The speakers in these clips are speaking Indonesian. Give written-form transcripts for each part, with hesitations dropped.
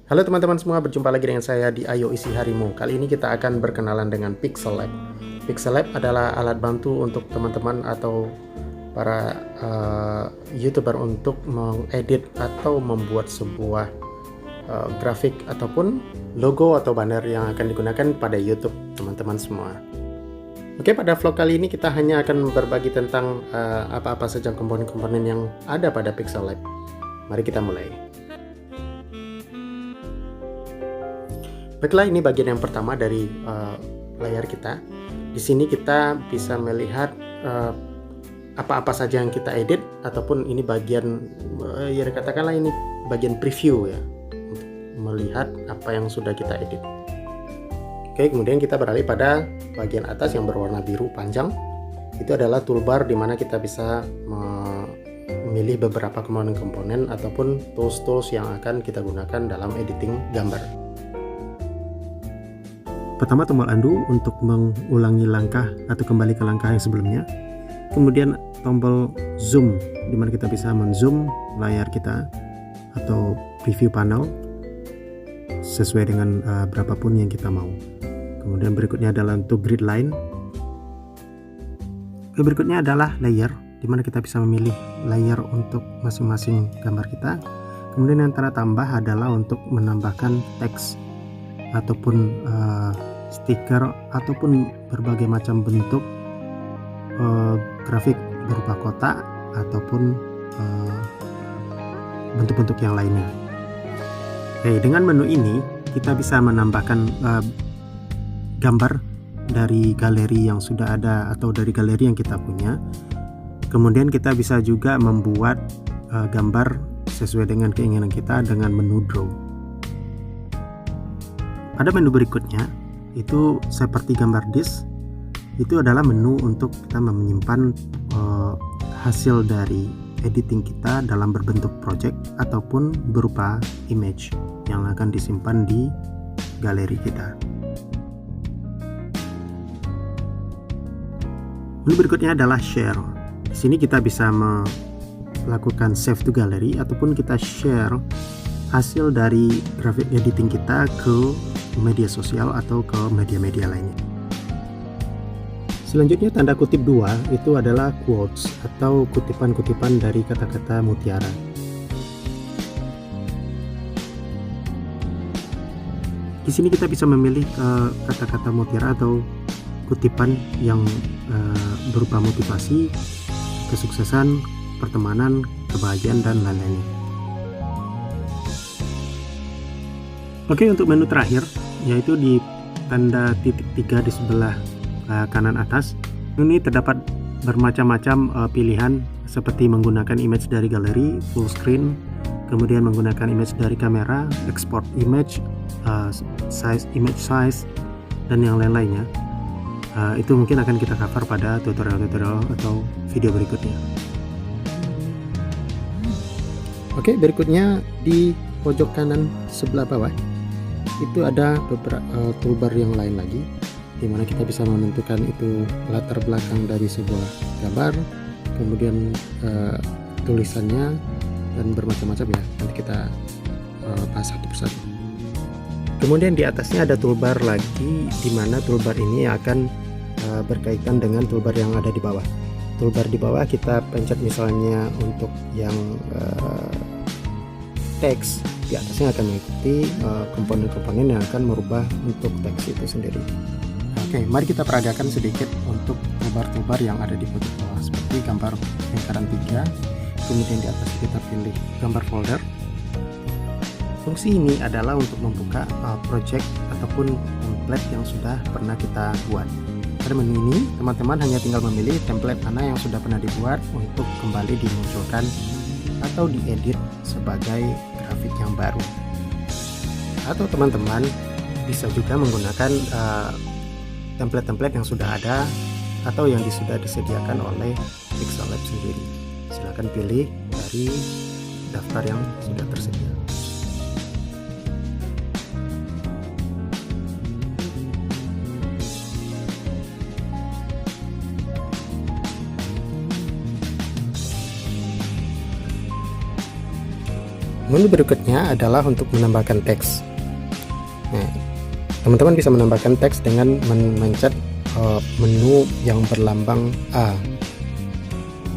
Halo teman-teman semua, berjumpa lagi dengan saya di Ayo Isi Harimu. Kali ini kita akan berkenalan dengan Pixel Lab. Pixel Lab adalah alat bantu untuk teman-teman atau para YouTuber untuk mengedit atau membuat sebuah grafik ataupun logo atau banner yang akan digunakan pada YouTube teman-teman semua. Oke, pada vlog kali ini kita hanya akan berbagi tentang apa-apa saja komponen-komponen yang ada pada Pixel Lab. Mari kita mulai. Baiklah, ini bagian yang pertama dari layar kita. Di sini kita bisa melihat apa-apa saja yang kita edit, ataupun ini bagian ya katakanlah ini bagian preview ya, untuk melihat apa yang sudah kita edit. Oke, kemudian kita beralih pada bagian atas yang berwarna biru panjang. Itu adalah toolbar di mana kita bisa memilih beberapa komponen-komponen ataupun tools-tools yang akan kita gunakan dalam editing gambar. Pertama, tombol undo untuk mengulangi langkah atau kembali ke langkah yang sebelumnya. Kemudian tombol zoom di mana kita bisa men-zoom layar kita atau preview panel sesuai dengan berapapun yang kita mau. Kemudian berikutnya adalah untuk grid line. Berikutnya adalah layer di mana kita bisa memilih layer untuk masing-masing gambar kita. Kemudian yang tanda tambah adalah untuk menambahkan teks ataupun stiker ataupun berbagai macam bentuk grafik berupa kotak ataupun bentuk-bentuk yang lainnya. Oke, dengan menu ini kita bisa menambahkan gambar dari galeri yang sudah ada atau dari galeri yang kita punya. Kemudian kita bisa juga membuat gambar sesuai dengan keinginan kita dengan menu draw. Pada menu berikutnya itu seperti gambar disk, itu adalah menu untuk kita menyimpan hasil dari editing kita dalam berbentuk project ataupun berupa image yang akan disimpan di galeri kita. Menu berikutnya adalah share. Di sini kita bisa melakukan save to gallery ataupun kita share hasil dari grafik editing kita ke media sosial atau ke media-media lainnya. Selanjutnya tanda kutip 2 itu adalah quotes atau kutipan-kutipan dari kata-kata mutiara. Di sini kita bisa memilih kata-kata mutiara atau kutipan yang berupa motivasi, kesuksesan, pertemanan, kebahagiaan, dan lain-lainnya. Oke, untuk menu terakhir yaitu di tanda titik 3 di sebelah kanan atas. Ini terdapat bermacam-macam pilihan seperti menggunakan image dari galeri, full screen, kemudian menggunakan image dari kamera, export image, image size, dan yang lain-lainnya. Itu mungkin akan kita cover pada tutorial-tutorial atau video berikutnya. Oke, berikutnya di pojok kanan sebelah bawah itu ada beberapa toolbar yang lain lagi, di mana kita bisa menentukan itu latar belakang dari sebuah gambar, kemudian tulisannya, dan bermacam-macam ya. Nanti kita bahas satu persatu. Kemudian di atasnya ada toolbar lagi, di mana toolbar ini akan berkaitan dengan toolbar yang ada di bawah. Toolbar di bawah kita pencet misalnya untuk yang teks, di atasnya akan mengikuti komponen-komponen yang akan merubah untuk teks itu sendiri. Oke, mari kita peragakan sedikit untuk toolbar-toolbar yang ada di pojok bawah, seperti gambar lingkaran 3, kemudian di atas kita pilih gambar folder. Fungsi ini adalah untuk membuka project ataupun template yang sudah pernah kita buat. Pada menu ini, teman-teman hanya tinggal memilih template mana yang sudah pernah dibuat untuk kembali dimunculkan atau diedit sebagai grafik yang baru. Atau teman-teman bisa juga menggunakan template-template yang sudah ada atau yang sudah disediakan oleh Pixel Lab sendiri. Silahkan pilih dari daftar yang sudah tersedia. Menu berikutnya adalah untuk menambahkan teks. Nah, teman-teman bisa menambahkan teks dengan mencet menu yang berlambang A.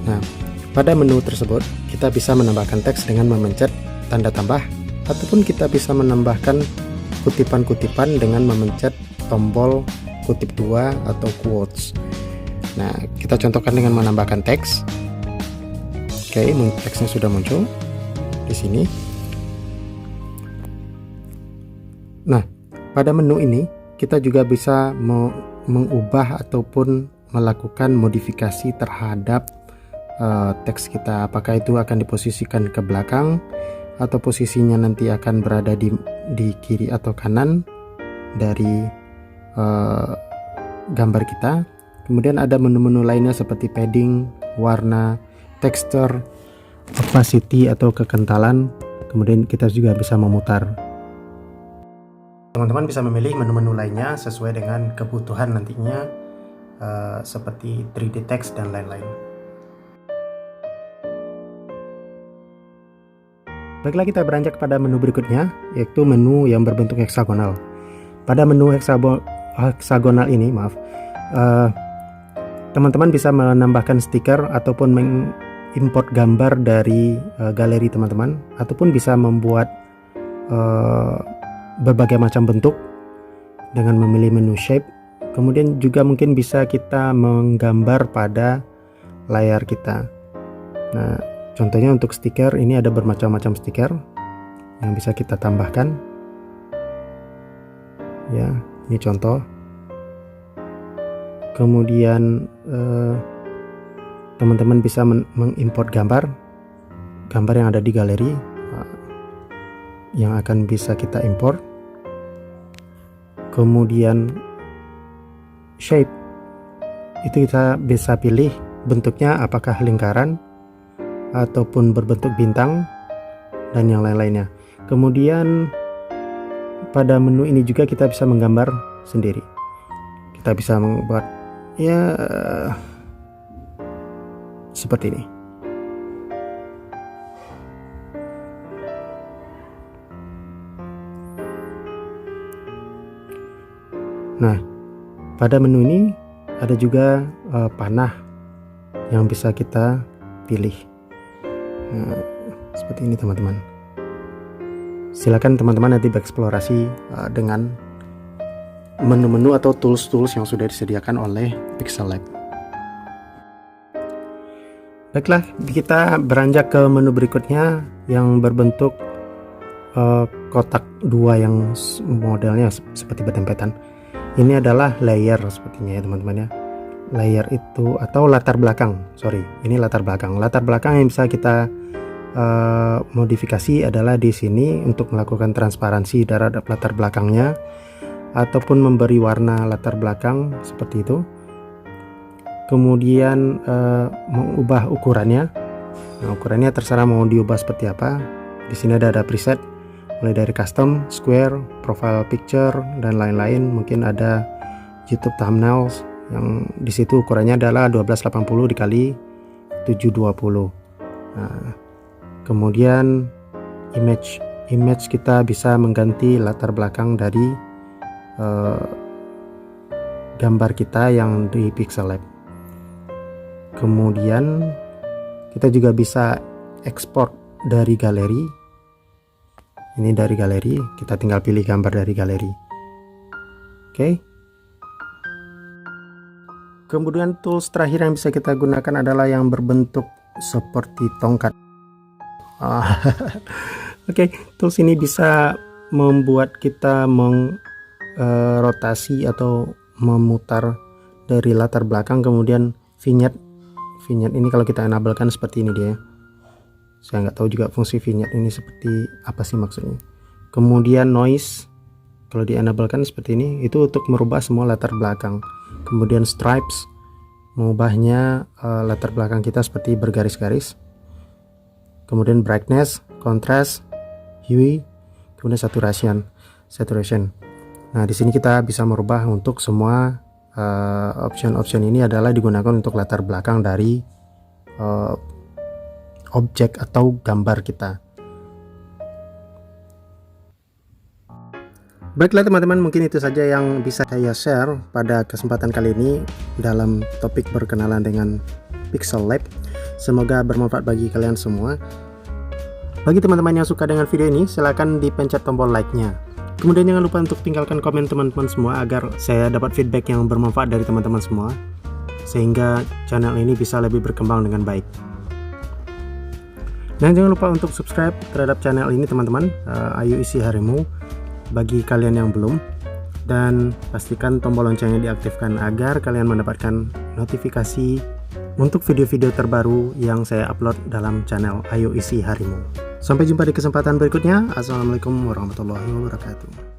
Nah, pada menu tersebut kita bisa menambahkan teks dengan memencet tanda tambah, ataupun kita bisa menambahkan kutipan-kutipan dengan memencet tombol kutip 2 atau quotes. Nah, kita contohkan dengan menambahkan teks. Oke, teksnya sudah muncul di sini. Nah, pada menu ini kita juga bisa mengubah ataupun melakukan modifikasi terhadap teks kita. Apakah itu akan diposisikan ke belakang, atau posisinya nanti akan berada di kiri atau kanan dari gambar kita. Kemudian ada menu-menu lainnya seperti padding, warna, texture, opacity atau kekentalan. Kemudian kita juga bisa memutar. Teman-teman bisa memilih menu-menu lainnya sesuai dengan kebutuhan nantinya, seperti 3D text dan lain-lain. Baiklah, kita beranjak pada menu berikutnya, yaitu menu yang berbentuk heksagonal. Pada menu heksagonal ini, teman-teman bisa menambahkan stiker ataupun mengimport gambar dari galeri teman-teman, ataupun bisa membuat berbagai macam bentuk dengan memilih menu shape. Kemudian juga mungkin bisa kita menggambar pada layar kita. Nah, contohnya untuk stiker ini ada bermacam-macam stiker yang bisa kita tambahkan. Ya, ini contoh. Kemudian teman-teman bisa mengimport gambar yang ada di galeri yang akan bisa kita import. Kemudian shape itu kita bisa pilih bentuknya apakah lingkaran ataupun berbentuk bintang dan yang lain-lainnya. Kemudian pada menu ini juga kita bisa menggambar sendiri. Kita bisa membuat seperti ini. Nah, pada menu ini ada juga panah yang bisa kita pilih. Nah, seperti ini teman-teman. Silakan teman-teman nanti bereksplorasi dengan menu-menu atau tools-tools yang sudah disediakan oleh Pixel Lab. Baiklah, kita beranjak ke menu berikutnya yang berbentuk kotak dua yang modelnya seperti berdempetan. Ini adalah layer sepertinya ya teman-teman ya. Layer itu atau latar belakang. Ini latar belakang. Latar belakang yang bisa kita modifikasi adalah di sini untuk melakukan transparansi terhadap latar belakangnya, ataupun memberi warna latar belakang seperti itu. Kemudian mengubah ukurannya. Nah, ukurannya terserah mau diubah seperti apa. Di sini ada preset mulai dari custom, square, profile picture dan lain-lain. Mungkin ada YouTube thumbnails yang di situ ukurannya adalah 1280 dikali 720. Nah, kemudian image kita bisa mengganti latar belakang dari gambar kita yang di Pixel Lab. Kemudian kita juga bisa ekspor dari galeri. Ini dari galeri, kita tinggal pilih gambar dari galeri. Oke. Kemudian tools terakhir yang bisa kita gunakan adalah yang berbentuk seperti tongkat. Oke, tools ini bisa membuat kita rotasi atau memutar dari latar belakang. Kemudian vignette ini kalau kita enablekan seperti ini dia. Saya nggak tahu juga fungsi vignette ini seperti apa sih maksudnya. Kemudian noise kalau di enablekan seperti ini, itu untuk merubah semua latar belakang. Kemudian stripes, mengubahnya latar belakang kita seperti bergaris-garis. Kemudian brightness, contrast, hue, kemudian saturation. Nah, di sini kita bisa merubah untuk semua option ini adalah digunakan untuk latar belakang dari objek atau gambar kita. Baiklah teman-teman, mungkin itu saja yang bisa saya share pada kesempatan kali ini dalam topik berkenalan dengan Pixel Lab. Semoga bermanfaat bagi kalian semua. Bagi teman-teman yang suka dengan video ini, silahkan dipencet tombol like-nya. Kemudian jangan lupa untuk tinggalkan komen teman-teman semua agar saya dapat feedback yang bermanfaat dari teman-teman semua, sehingga channel ini bisa lebih berkembang dengan baik. Dan jangan lupa untuk subscribe terhadap channel ini teman-teman, Ayo Isi Harimu, bagi kalian yang belum, dan pastikan tombol loncengnya diaktifkan agar kalian mendapatkan notifikasi untuk video-video terbaru yang saya upload dalam channel Ayo Isi Harimu. Sampai jumpa di kesempatan berikutnya. Assalamualaikum warahmatullahi wabarakatuh.